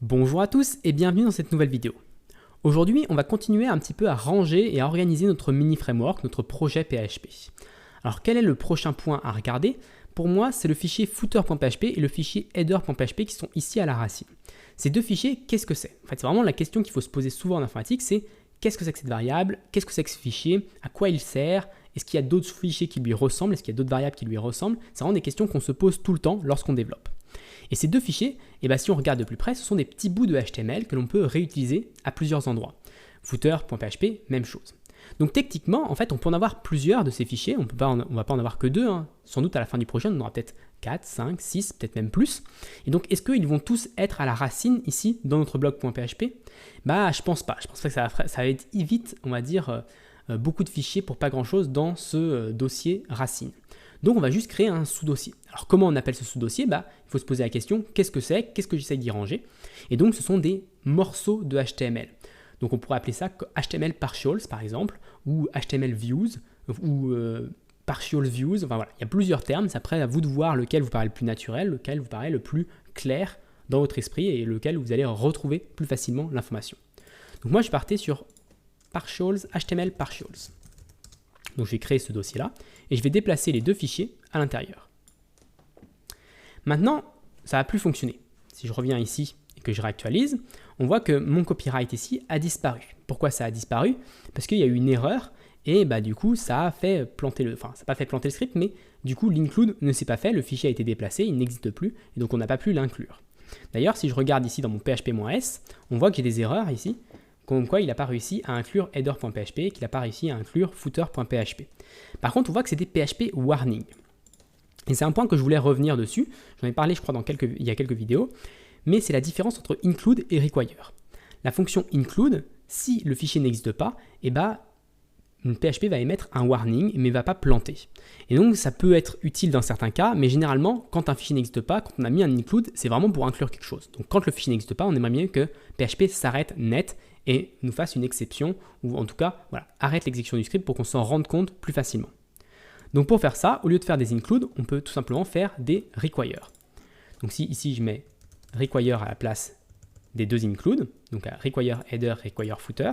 Bonjour à tous et bienvenue dans cette nouvelle vidéo. Aujourd'hui, on va continuer un petit peu à ranger et à organiser notre mini framework, notre projet PHP. Alors, quel est le prochain point à regarder? Pour moi, c'est le fichier footer.php et le fichier header.php qui sont ici à la racine. Ces deux fichiers, qu'est-ce que c'est? En fait, c'est vraiment la question qu'il faut se poser souvent en informatique, c'est qu'est-ce que c'est que cette variable? Qu'est-ce que c'est que ce fichier? À quoi il sert? Est-ce qu'il y a d'autres fichiers qui lui ressemblent? Est-ce qu'il y a d'autres variables qui lui ressemblent? C'est vraiment des questions qu'on se pose tout le temps lorsqu'on développe. Et ces deux fichiers, si on regarde de plus près, ce sont des petits bouts de HTML que l'on peut réutiliser à plusieurs endroits. Footer.php, même chose. Donc techniquement, en fait, on peut en avoir plusieurs de ces fichiers. On ne va pas en avoir que deux. Sans doute à la fin du projet, on en aura peut-être 4, 5, 6, peut-être même plus. Et donc, est-ce qu'ils vont tous être à la racine ici dans notre blog.php? Je pense pas. Je pense pas que ça va être vite, on va dire, beaucoup de fichiers pour pas grand-chose dans ce dossier racine. Donc on va juste créer un sous-dossier. Alors comment on appelle ce sous-dossier? Il faut se poser la question, qu'est-ce que c'est? Qu'est-ce que j'essaie d'y ranger? Et donc ce sont des morceaux de HTML. Donc on pourrait appeler ça HTML partials par exemple, ou HTML views, ou partial views. Enfin voilà, il y a plusieurs termes. C'est après à vous de voir lequel vous paraît le plus naturel, lequel vous paraît le plus clair dans votre esprit et lequel vous allez retrouver plus facilement l'information. Donc moi je partais sur partials, HTML partials. Donc je vais créer ce dossier-là et je vais déplacer les deux fichiers à l'intérieur. Maintenant, ça va plus fonctionner. Si je reviens ici et que je réactualise, on voit que mon copyright ici a disparu. Pourquoi ça a disparu? Parce qu'il y a eu une erreur et du coup ça a fait planter ça n'a pas fait planter le script, mais du coup l'include ne s'est pas fait, le fichier a été déplacé, il n'existe plus et donc on n'a pas pu l'inclure. D'ailleurs, si je regarde ici dans mon php-s, on voit que j'ai des erreurs ici, comme quoi il n'a pas réussi à inclure header.php, qu'il n'a pas réussi à inclure footer.php. Par contre, on voit que c'est des PHP warning. Et c'est un point que je voulais revenir dessus. J'en ai parlé, je crois, il y a quelques vidéos. Mais c'est la différence entre include et require. La fonction include, si le fichier n'existe pas, une PHP va émettre un warning, mais ne va pas planter. Et donc, ça peut être utile dans certains cas, mais généralement, quand un fichier n'existe pas, quand on a mis un include, c'est vraiment pour inclure quelque chose. Donc, quand le fichier n'existe pas, on aimerait bien que PHP s'arrête net et nous fasse une exception, ou en tout cas, arrête l'exécution du script pour qu'on s'en rende compte plus facilement. Donc pour faire ça, au lieu de faire des include, on peut tout simplement faire des require. Donc si ici je mets require à la place des deux include, donc à require header, require footer,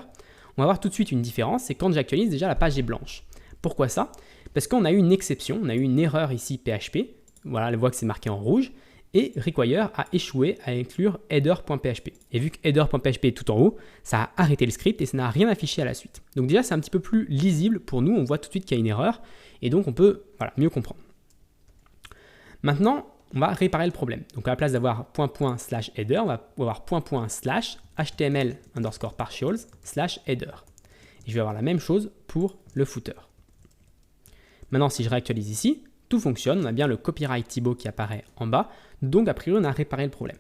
on va voir tout de suite une différence, c'est quand j'actualise déjà la page est blanche. Pourquoi ça? Parce qu'on a eu une exception, on a eu une erreur ici PHP, voilà, on voit que c'est marqué en rouge, et require a échoué à inclure header.php. Et vu que header.php est tout en haut, ça a arrêté le script et ça n'a rien affiché à la suite. Donc déjà, c'est un petit peu plus lisible pour nous, on voit tout de suite qu'il y a une erreur, et donc on peut mieux comprendre. Maintenant, on va réparer le problème. Donc à la place d'avoir ./header, on va avoir ./html underscore partials / header. Et je vais avoir la même chose pour le footer. Maintenant, si je réactualise ici, tout fonctionne, on a bien le copyright Thibaut qui apparaît en bas, donc a priori on a réparé le problème.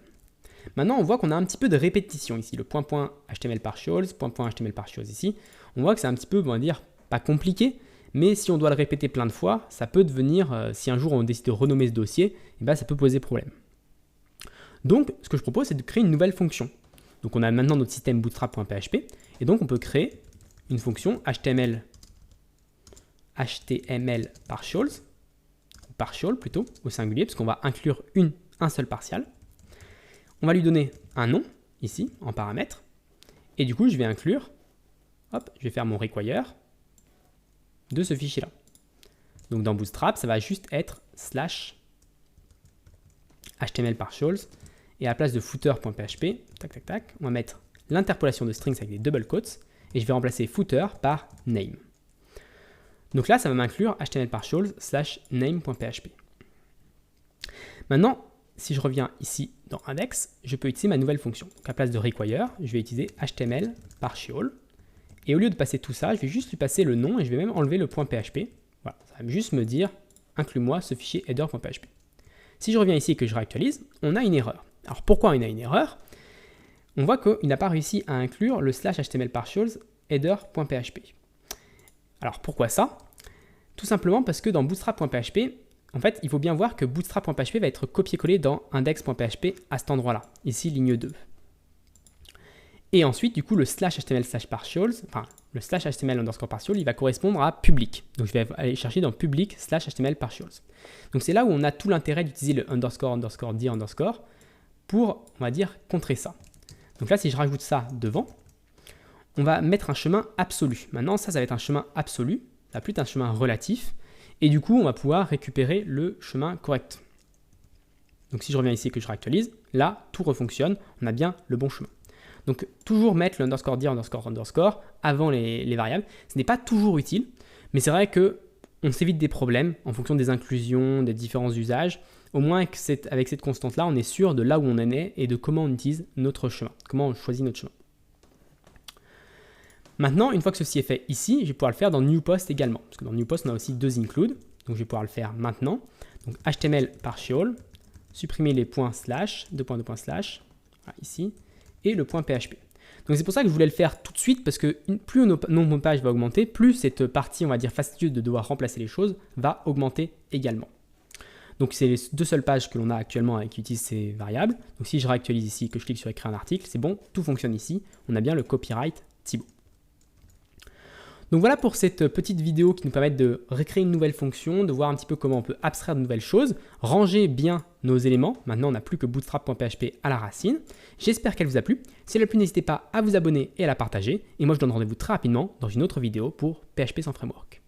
Maintenant on voit qu'on a un petit peu de répétition ici, le ./html partials, ./html partials ici, on voit que c'est un petit peu, on va dire, pas compliqué, mais si on doit le répéter plein de fois, ça peut devenir, si un jour on décide de renommer ce dossier, ça peut poser problème. Donc ce que je propose c'est de créer une nouvelle fonction. Donc on a maintenant notre système bootstrap.php, et donc on peut créer une fonction HTML partials, partial plutôt, au singulier, parce qu'on va inclure un seul partial. On va lui donner un nom, ici, en paramètre, et du coup, je vais inclure, je vais faire mon require de ce fichier-là. Donc dans Bootstrap, ça va juste être /HTML partials, et à la place de footer.php, on va mettre l'interpolation de strings avec des double quotes, et je vais remplacer footer par name. Donc là, ça va m'inclure HTML partials / name.php. Maintenant, si je reviens ici dans index, je peux utiliser ma nouvelle fonction. Donc à la place de require, je vais utiliser HTML partial. Et au lieu de passer tout ça, je vais juste lui passer le nom et je vais même enlever le .php. Voilà, ça va juste me dire, inclus-moi ce fichier header.php. Si je reviens ici et que je réactualise, on a une erreur. Alors pourquoi on a une erreur? On voit qu'il n'a pas réussi à inclure le /HTML partials header.php. Alors pourquoi ça? Tout simplement parce que dans bootstrap.php, en fait, il faut bien voir que bootstrap.php va être copié-collé dans index.php à cet endroit-là, ici ligne 2. Et ensuite, du coup, le /HTML /partials, le /HTML underscore partial, il va correspondre à public. Donc je vais aller chercher dans public /HTML partials. Donc c'est là où on a tout l'intérêt d'utiliser le underscore dir underscore pour, on va dire, contrer ça. Donc là, si je rajoute ça devant, on va mettre un chemin absolu. Maintenant, ça va être un chemin absolu, ça va plus être un chemin relatif. Et du coup, on va pouvoir récupérer le chemin correct. Donc si je reviens ici et que je réactualise, là, tout refonctionne, on a bien le bon chemin. Donc toujours mettre le underscore dir, underscore avant les variables. Ce n'est pas toujours utile, mais c'est vrai qu'on s'évite des problèmes en fonction des inclusions, des différents usages. Au moins avec cette constante-là, on est sûr de là où on en est et de comment on utilise notre chemin, comment on choisit notre chemin. Maintenant, une fois que ceci est fait ici, je vais pouvoir le faire dans New Post également. Parce que dans New Post, on a aussi 2 include. Donc je vais pouvoir le faire maintenant. Donc HTML partial, supprimer les points slash, 2 points, voilà, ici, et le point PHP. Donc c'est pour ça que je voulais le faire tout de suite, parce que plus notre nombre de pages va augmenter, plus cette partie, on va dire, fastidieuse de devoir remplacer les choses va augmenter également. Donc c'est les 2 seules pages que l'on a actuellement qui utilisent ces variables. Donc si je réactualise ici, que je clique sur écrire un article, c'est bon, tout fonctionne ici. On a bien le copyright Thibaut. Donc voilà pour cette petite vidéo qui nous permet de recréer une nouvelle fonction, de voir un petit peu comment on peut abstraire de nouvelles choses, ranger bien nos éléments. Maintenant, on n'a plus que bootstrap.php à la racine. J'espère qu'elle vous a plu. Si elle a plu, n'hésitez pas à vous abonner et à la partager. Et moi, je donne rendez-vous très rapidement dans une autre vidéo pour PHP sans framework.